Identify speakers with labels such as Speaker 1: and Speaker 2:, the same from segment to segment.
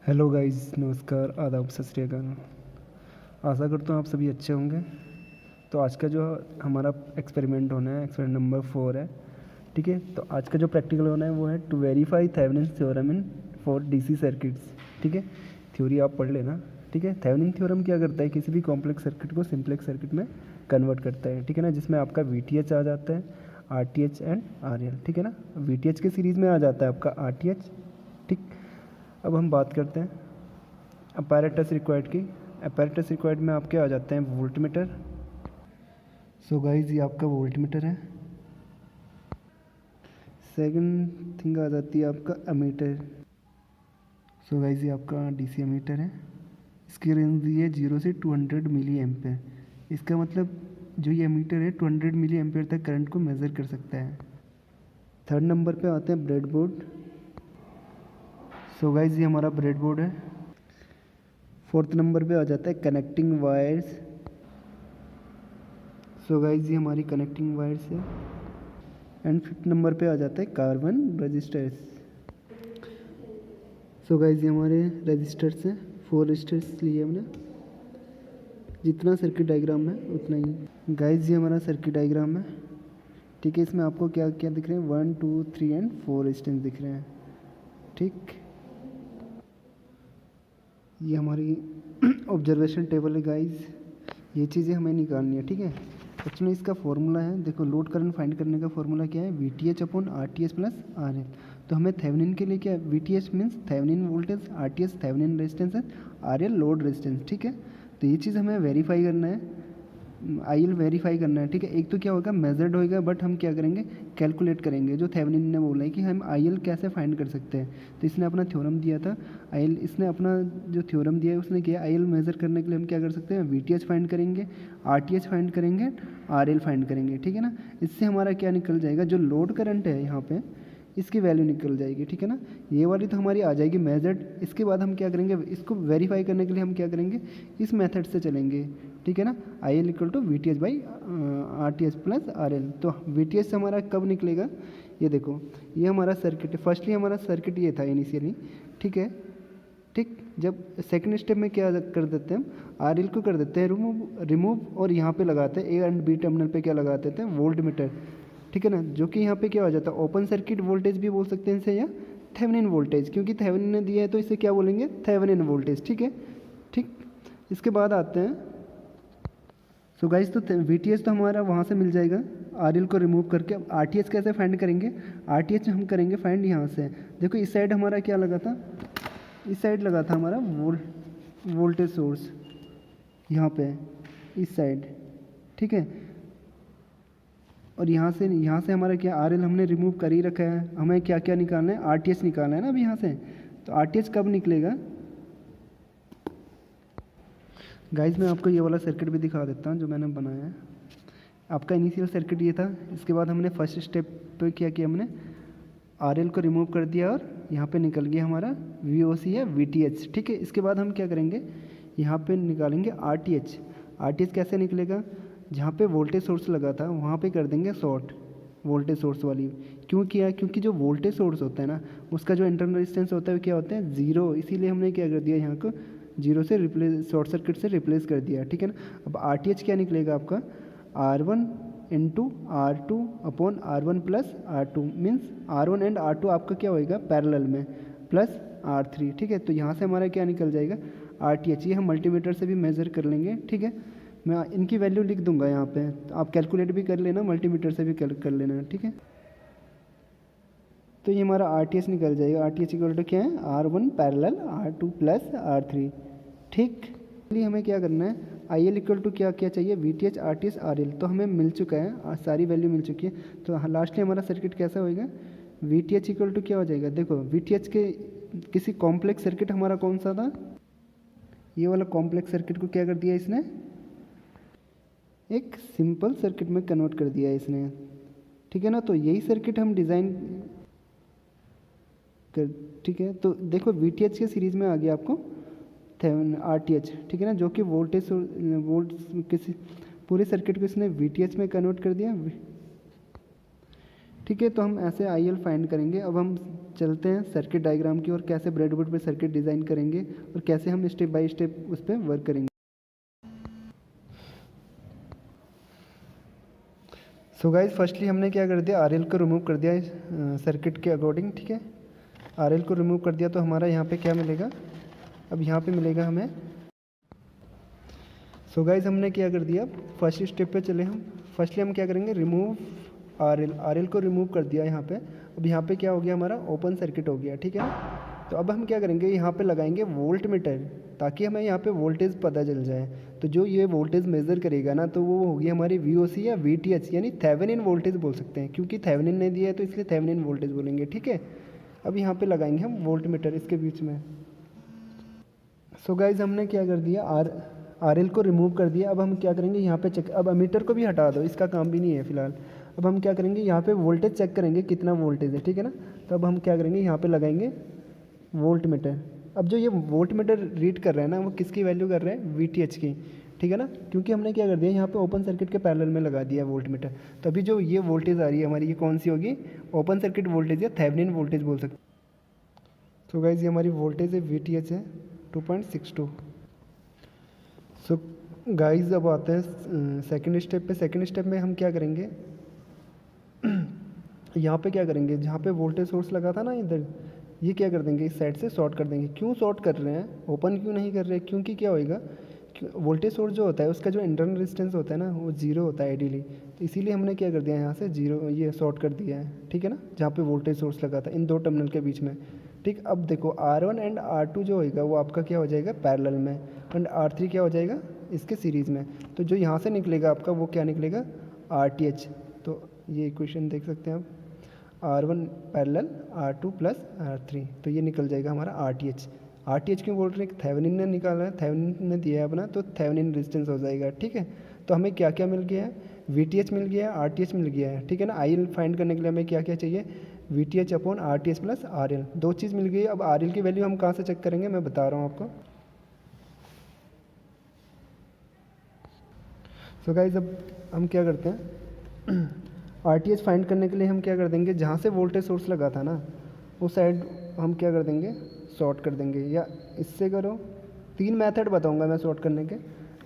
Speaker 1: Hello guys, नमस्कार, आदाब, सत श्री अकाल। आशा करता हूँ आप सभी अच्छे होंगे। तो आज का जो हमारा एक्सपेरिमेंट होना है, एक्सपेरिमेंट नंबर 4 है। ठीक है, तो आज का जो प्रैक्टिकल होना है वो है to verify Thevenin's theorem in for DC circuits. ठीक है, थ्योरी आप पढ़ लेना। ठीक है, थेवेनिन थ्योरम क्या करता है, किसी भी कॉम्प्लेक्स सर्किट को सिंप्लेक्स सर्किट में कन्वर्ट करता है। ठीक है ना, जिसमें आपका VTH आ जाता है, RTH एंड RL। ठीक है ना, VTH के सीरीज़ में आ जाता है आपका RTH। ठीक, अब हम बात करते हैं अपैरेटस रिक्वायर्ड की। अपैरेटस रिक्वायर्ड में आपके आ जाते हैं वोल्टमीटर। सो गाइज, ये आपका वोल्टमीटर है। सेकंड थिंग आ जाती है आपका अमीटर। सो गाइज, ये आपका डीसी अमीटर है। इसकी रेंज दी है 0 से 200 मिली एम्पेयर। इसका मतलब जो ये अमीटर है 200 मिली एम्पेयर तक करंट को मेज़र कर सकता है। थर्ड नंबर पे आते हैं ब्रेडबोर्ड। सो गाइज, ये हमारा ब्रेडबोर्ड है। फोर्थ नंबर पे आ जाता है कनेक्टिंग वायर्स। सो गाइज, ये हमारी कनेक्टिंग वायर्स है। एंड फिफ्थ नंबर पे आ जाता है कार्बन रजिस्टर्स। सो गाइज, ये हमारे रजिस्टर्स हैं। 4 रजिस्टर्स लिए हमने। जितना सर्किट डायग्राम है उतना ही। गाइज, ये हमारा सर्किट डायग्राम है। ठीक है, इसमें आपको क्या क्या दिख रहे हैं, 1 2 3 एंड 4 रेजिस्टेंस दिख रहे हैं। ठीक, ये हमारी ऑब्जर्वेशन टेबल है गाइज। ये चीज़ें हमें निकालनी है। ठीक है, एक्चुअली इसका फॉर्मूला है, देखो लोड करंट फाइंड करने का फॉर्मूला क्या है, VTH upon RTH plus RL। तो हमें थेवेनिन के लिए क्या है, VTH means Thevenin voltage, RTH Thevenin resistance है, RL लोड रेजिस्टेंस। ठीक है, तो ये चीज़ हमें वेरीफाई करना है, IL वेरीफाई करना है। ठीक है, एक तो क्या होगा, मेजर्ड होएगा, बट हम क्या करेंगे, कैलकुलेट करेंगे। जो थेवेनिन ने बोला है कि हम IL कैसे फाइंड कर सकते हैं, तो इसने अपना थ्योरम दिया था IL, इसने अपना जो थ्योरम दिया है उसने किया IL मेज़र करने के लिए हम क्या कर सकते हैं, VTH फाइंड करेंगे, RTH फाइंड करेंगे, RL फाइंड करेंगे। ठीक है ना, इससे हमारा क्या निकल जाएगा, जो लोड करंट है यहाँ पे इसकी वैल्यू निकल जाएगी। ठीक है ना, ये वाली तो हमारी आ जाएगी मेजर्ड। इसके बाद हम क्या करेंगे, इसको वेरीफाई करने के लिए हम क्या करेंगे, इस मेथड से चलेंगे। ठीक है ना, IL equal to VTH by RTH plus RL। तो VTH से हमारा कब निकलेगा, ये देखो, ये हमारा सर्किट है। फर्स्टली हमारा सर्किट ये था इनिशियली। ठीक है, ठीक, जब सेकंड स्टेप में क्या कर देते हैं, हम RL को कर देते हैं रिमूव और यहाँ पे लगाते हैं A एंड B टर्मिनल पे क्या लगा देते हैं, वोल्ट मीटर। ठीक है ना, जो कि यहाँ पे क्या हो जाता है, ओपन सर्किट वोल्टेज भी बोल सकते हैं इसे, या थेवेनिन वोल्टेज, क्योंकि थेवेनिन ने दिया है तो इसे क्या बोलेंगे, थेवेनिन वोल्टेज। ठीक है, ठीक, इसके बाद आते हैं। सो गाइस, तो VTH तो हमारा वहाँ से मिल जाएगा RL को रिमूव करके। अब RTH कैसे फाइंड करेंगे, RTH हम करेंगे फाइंड यहाँ से। देखो इस साइड हमारा क्या लगा था, इस साइड लगा था हमारा वोल्टेज सोर्स, यहाँ पे इस साइड। ठीक है, और यहाँ से हमारा क्या, RL हमने रिमूव कर ही रखा है, हमें क्या क्या निकालना है, RTH निकालना है ना अभी यहाँ से। तो RTH कब निकलेगा गाइज, मैं आपको ये वाला सर्किट भी दिखा देता हूँ जो मैंने बनाया है। आपका इनिशियल सर्किट ये था। इसके बाद हमने फर्स्ट स्टेप पे क्या किया, हमने RL को रिमूव कर दिया और यहाँ पे निकल गया हमारा VOC या VTH। ठीक है, इसके बाद हम क्या करेंगे, यहाँ पे निकालेंगे RTH। RTH कैसे निकलेगा, जहाँ पे वोल्टेज सोर्स लगा था वहाँ पे कर देंगे शॉर्ट वोल्टेज सोर्स वाली। क्यों किया, क्योंकि जो वोल्टेज सोर्स होता है ना उसका जो इंटरनल रेजिस्टेंस होता है क्या होता है, 0। इसीलिए हमने क्या कर दिया, यहाँ को 0 से रिप्लेस, शॉर्ट सर्किट से रिप्लेस कर दिया। ठीक है ना, अब RTH क्या निकलेगा आपका, R1 into R2 upon R1 plus R2 means R1 and R2 आपका क्या होएगा पैरेलल में, प्लस R3। ठीक है, तो यहाँ से हमारा क्या निकल जाएगा, RTH। ये हम मल्टीमीटर से भी मेज़र कर लेंगे। ठीक है, मैं इनकी वैल्यू लिख दूंगा यहाँ पे, तो आप कैलकुलेट भी कर लेना, मल्टीमीटर से भी कर लेना। ठीक है, तो ये हमारा RTH निकल जाएगा। RTH इक्वल टू क्या है, R1 parallel R2 plus R3। ठीक, इसलिए हमें क्या करना है, IL इक्वल टू क्या क्या चाहिए, VTH RTH RL। तो हमें मिल चुका है, सारी वैल्यू मिल चुकी है। तो लास्टली हमारा सर्किट कैसा होएगा, VTH इक्वल टू क्या हो जाएगा, देखो VTH के किसी कॉम्प्लेक्स सर्किट हमारा कौन सा था, ये वाला कॉम्प्लेक्स सर्किट को क्या कर दिया इसने, एक सिंपल सर्किट में कन्वर्ट कर दिया इसने। ठीक है ना, तो यही सर्किट हम डिज़ाइन कर। ठीक है, तो देखो VTH के सीरीज़ में आ गया आपको RTH। ठीक है ना, जो कि किसी पूरे सर्किट को इसने VTH में कन्वर्ट कर दिया। ठीक है, तो हम ऐसे आई एल फाइंड करेंगे। अब हम चलते हैं सर्किट डायग्राम की और कैसे ब्रेडबोर्ड पे सर्किट डिज़ाइन करेंगे और कैसे हम स्टेप बाय स्टेप उस पर वर्क करेंगे। सो गाइज फर्स्टली हमने क्या कर दिया, आर को रिमूव कर दिया सर्किट के अकॉर्डिंग। ठीक है, आर को रिमूव कर दिया तो हमारा यहाँ पे क्या मिलेगा, अब यहाँ पे मिलेगा हमें। सो गाइज हमने क्या कर दिया, फर्स्ट स्टेप पे चले हम। फर्स्टली हम क्या करेंगे, रिमूव आर एल को रिमूव कर दिया यहाँ पे। अब यहाँ पे क्या हो गया, हमारा ओपन सर्किट हो गया। ठीक है ना, तो अब हम क्या करेंगे, यहाँ पे लगाएंगे वोल्ट मीटर, ताकि हमें यहाँ पे वोल्टेज पता चल जाए। तो जो ये वोल्टेज मेज़र करेगा ना, तो वो होगी हमारी वी या VTH, यानी थेवेनिन वोल्टेज बोल सकते हैं, क्योंकि थेवेनिन ने दिया है तो इसलिए थेवेनिन वोल्टेज बोलेंगे। ठीक है, अब यहाँ पे लगाएंगे हम वोल्ट मीटर इसके बीच में। सो गाइज हमने क्या कर दिया, आर एल को रिमूव कर दिया। अब हम क्या करेंगे, यहाँ पे चेक, अब अमीटर को भी हटा दो, इसका काम भी नहीं है फिलहाल। अब हम क्या करेंगे, यहाँ पे वोल्टेज चेक करेंगे कितना वोल्टेज है। ठीक है ना, तो अब हम क्या करेंगे, यहाँ पे लगाएंगे वोल्ट मीटर। अब जो ये वोल्ट मीटर रीड कर रहा है ना, वो किसकी वैल्यू कर रहा है, VTH की। ठीक है ना, क्योंकि हमने क्या कर दिया, यहाँ पे ओपन सर्किट के पैरेलल में लगा दिया वोल्ट मीटर। तो अभी जो ये वोल्टेज आ रही है हमारी, ये कौन सी होगी, ओपन सर्किट वोल्टेज या थेवेनिन वोल्टेज बोल सकते। तो गाइज ये हमारी वोल्टेज है, VTH है 2.62। सो गाइज अब आते हैं सेकंड स्टेप पे। सेकंड स्टेप में हम क्या करेंगे, यहाँ पे क्या करेंगे, जहाँ पे वोल्टेज सोर्स लगा था ना इधर, ये क्या कर देंगे, इस साइड से शॉर्ट कर देंगे। क्यों शॉर्ट कर रहे हैं, ओपन क्यों नहीं कर रहे, क्योंकि क्या होएगा, वोल्टेज सोर्स जो होता है उसका जो इंटरनल रेजिस्टेंस होता है ना, वो जीरो होता है आइडियली। तो इसीलिए हमने क्या कर दिया, यहाँ से जीरो ये शॉर्ट कर दिया है। ठीक है ना, जहाँ पे वोल्टेज सोर्स लगा था इन दो टर्मिनल के बीच में। ठीक, अब देखो R1 एंड R2 जो होएगा वो आपका क्या हो जाएगा, पैरेलल में, एंड R3 क्या हो जाएगा इसके सीरीज़ में। तो जो यहाँ से निकलेगा आपका वो क्या निकलेगा, RTH। तो ये इक्वेशन देख सकते हैं आप, R1 parallel R2 plus R3, तो ये निकल जाएगा हमारा RTH। RTH क्यों बोल रहे हैं, थेवेनिन ने निकाला है, थेवेनिन ने दिया है अपना, तो थेवेनिन रेजिस्टेंस हो जाएगा। ठीक है, तो हमें क्या क्या मिल गया है, VTH मिल गया है, RTH मिल गया है। ठीक है ना, IL फाइंड करने के लिए हमें क्या क्या चाहिए, VTH upon RTH plus RL, दो चीज़ मिल गई है। अब RL की वैल्यू हम कहाँ से चेक करेंगे, मैं बता रहा हूँ आपको। सो गाइस अब हम क्या करते हैं, RTH फाइंड करने के लिए हम क्या कर देंगे, जहाँ से वोल्टेज सोर्स लगा था ना, उस साइड हम क्या कर देंगे, शॉर्ट कर देंगे, या इससे करो। तीन मेथड बताऊंगा मैं शॉर्ट करने के।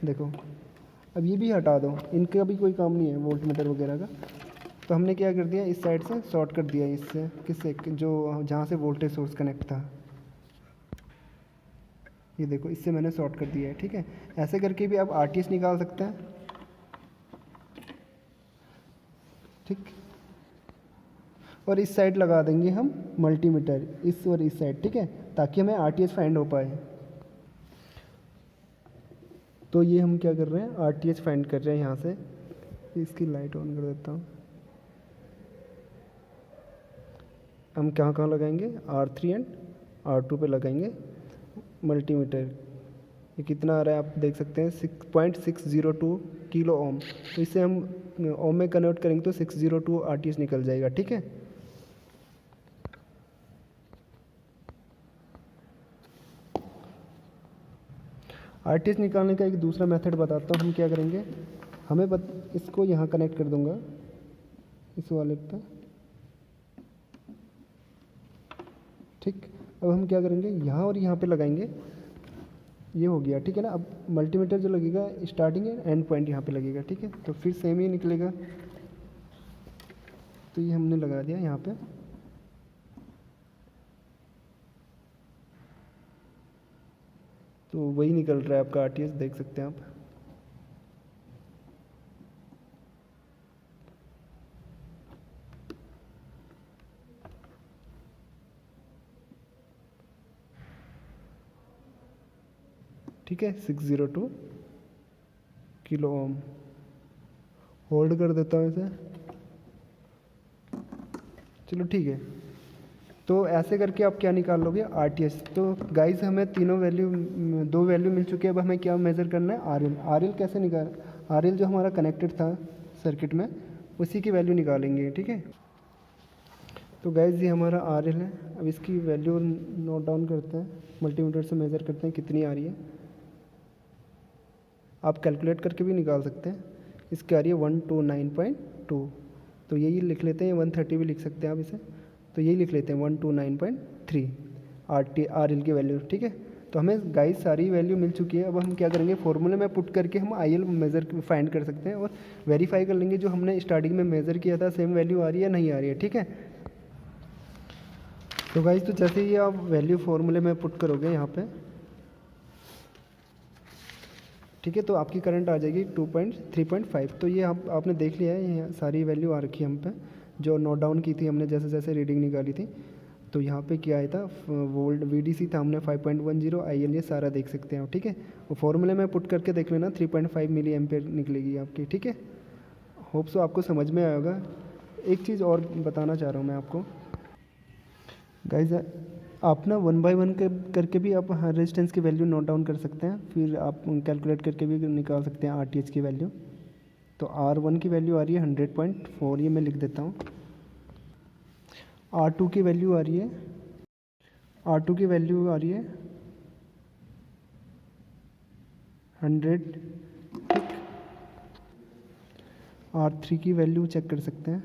Speaker 1: देखो अब ये भी हटा दो, इनका भी कोई काम नहीं है वोल्ट मीटर वगैरह का। तो हमने क्या कर दिया, इस साइड से शॉर्ट कर दिया, इससे किससे, जो जहाँ से वोल्टेज सोर्स कनेक्ट था, ये देखो इससे मैंने शॉर्ट कर दिया है। ठीक है, ऐसे करके भी आप RTH निकाल सकते हैं। ठीक, और इस साइड लगा देंगे हम मल्टीमीटर, इस और इस साइड। ठीक है, ताकि हमें RTH फाइंड हो पाए। तो ये हम क्या कर रहे हैं, RTH फाइंड कर रहे हैं यहाँ से। इसकी लाइट ऑन कर देता हूँ। हम कहाँ कहाँ लगाएंगे, R3 एंड R2 पे लगाएंगे मल्टीमीटर। ये कितना आ रहा है आप देख सकते हैं, 6.602 किलो ओम। तो इसे हम ओम में कन्वर्ट करेंगे तो 602 RTH निकल जाएगा। ठीक है, RTH निकालने का एक दूसरा मेथड बताता हूँ। हम क्या करेंगे, इसको यहाँ कनेक्ट कर दूंगा इस वाले पे। ठीक, अब हम क्या करेंगे, यहाँ और यहाँ पे लगाएंगे, ये हो गया। ठीक है ना, अब मल्टीमीटर जो लगेगा स्टार्टिंग एंड एंड पॉइंट यहाँ पे लगेगा। ठीक है, तो फिर सेम ही निकलेगा। तो ये हमने लगा दिया यहाँ पे। तो वही निकल रहा है आपका RTH, देख सकते हैं आप। ठीक है, 602 किलो ओम। होल्ड कर देता हूँ इसे। चलो ठीक है, तो ऐसे करके आप क्या निकाल लोगे, RTH। तो गाइस हमें तीनों वैल्यू, दो वैल्यू मिल चुकी है। अब हमें क्या मेज़र करना है, RL। RL कैसे निकाल, RL जो हमारा कनेक्टेड था सर्किट में, उसी की वैल्यू निकालेंगे। ठीक है, तो गाइस ये हमारा RL है। अब इसकी वैल्यू नोट डाउन करते हैं, मल्टीमीटर से मेज़र करते हैं कितनी आ रही है। आप कैलकुलेट करके भी निकाल सकते हैं। इसकी आ रही है 129.2। तो तो यही लिख लेते हैं, 130 भी लिख सकते हैं आप इसे, तो यही लिख लेते हैं 129.3 RL की वैल्यू, ठीक है। तो हमें गाइस सारी वैल्यू मिल चुकी है। अब हम क्या करेंगे, फॉर्मूले में पुट करके हम IL मेज़र फाइंड कर सकते हैं और वेरीफाई कर लेंगे जो हमने स्टार्टिंग में मेज़र किया था सेम वैल्यू आ रही है नहीं आ रही है, ठीक है। तो गाइस तो जैसे ही आप वैल्यू फॉर्मूले में पुट करोगे यहाँ पे, ठीक है, तो आपकी करंट आ जाएगी 3.5। तो ये आपने देख लिया है, ये सारी वैल्यू आ रखी है हम पे जो नोट डाउन की थी हमने जैसे जैसे रीडिंग निकाली थी। तो यहाँ पे क्या आया था, वोल्ट VDC था हमने 5.10, IL ये सारा देख सकते हैं आप, ठीक है। वो फॉर्मूले में पुट करके देख लेना, 3.5 मिली एम्पेयर निकलेगी आपकी, ठीक है। होप सो आपको समझ में आया होगा। एक चीज़ और बताना चाह रहा हूँ मैं आपको गाइज, आप ना 1 बाय 1 करके भी आप हर रेजिस्टेंस की वैल्यू नोट डाउन कर सकते हैं, फिर आप कैलकुलेट करके भी निकाल सकते हैं RTH की वैल्यू। तो R1 की वैल्यू आ रही है 100.4, ये मैं लिख देता हूँ। R2 की वैल्यू आ रही है, R2 की वैल्यू आ रही है 100, ठीक। R3 की वैल्यू चेक कर सकते हैं,